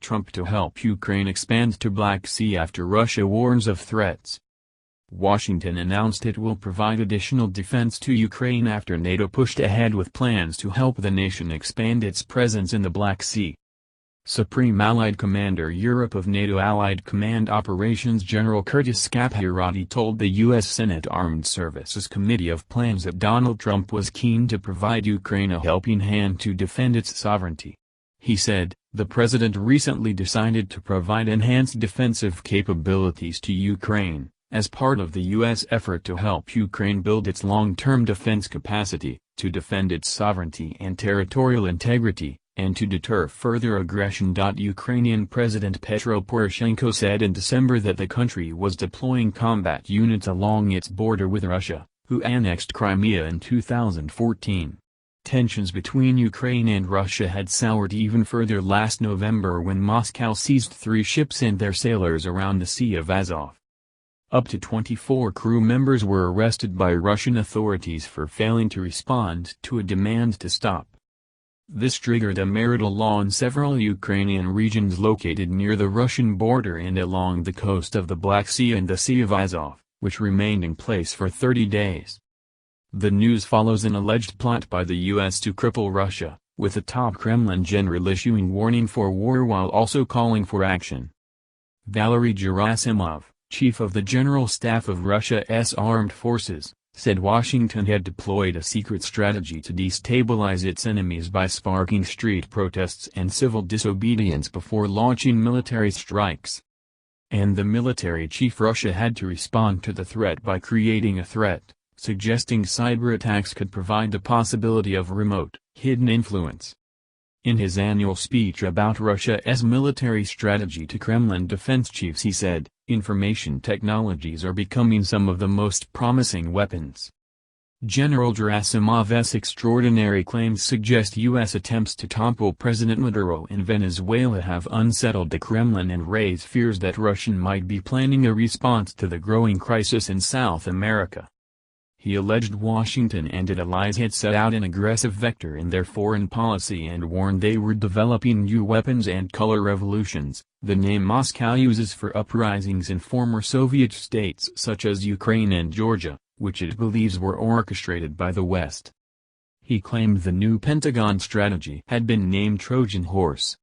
Trump to help Ukraine expand to Black Sea after Russia warns of threats. Washington announced it will provide additional defense to Ukraine after NATO pushed ahead with plans to help the nation expand its presence in the Black Sea. Supreme Allied Commander Europe of NATO Allied Command Operations General Curtis Scaphirati told the U.S. Senate Armed Services Committee of Plans that Donald Trump was keen to provide Ukraine a helping hand to defend its sovereignty. He said, "The president recently decided to provide enhanced defensive capabilities to Ukraine, as part of the U.S. effort to help Ukraine build its long-term defense capacity, to defend its sovereignty and territorial integrity, and to deter further aggression." Ukrainian President Petro Poroshenko said in December that the country was deploying combat units along its border with Russia, who annexed Crimea in 2014. Tensions between Ukraine and Russia had soured even further last November when Moscow seized 3 ships and their sailors around the Sea of Azov. Up to 24 crew members were arrested by Russian authorities for failing to respond to a demand to stop. This triggered a martial law in several Ukrainian regions located near the Russian border and along the coast of the Black Sea and the Sea of Azov, which remained in place for 30 days. The news follows an alleged plot by the U.S. to cripple Russia, with a top Kremlin general issuing warning for war while also calling for action. Valery Gerasimov, chief of the General Staff of Russia's armed forces, said Washington had deployed a secret strategy to destabilize its enemies by sparking street protests and civil disobedience before launching military strikes. And the military chief Russia had to respond to the threat by creating a threat, suggesting cyber attacks could provide the possibility of remote, hidden influence. In his annual speech about Russia's military strategy to Kremlin defense chiefs he said, "Information technologies are becoming some of the most promising weapons." General Gerasimov's extraordinary claims suggest U.S. attempts to topple President Maduro in Venezuela have unsettled the Kremlin and raise fears that Russia might be planning a response to the growing crisis in South America. He alleged Washington and its allies had set out an aggressive vector in their foreign policy and warned they were developing new weapons and color revolutions, the name Moscow uses for uprisings in former Soviet states such as Ukraine and Georgia, which it believes were orchestrated by the West. He claimed the new Pentagon strategy had been named Trojan Horse,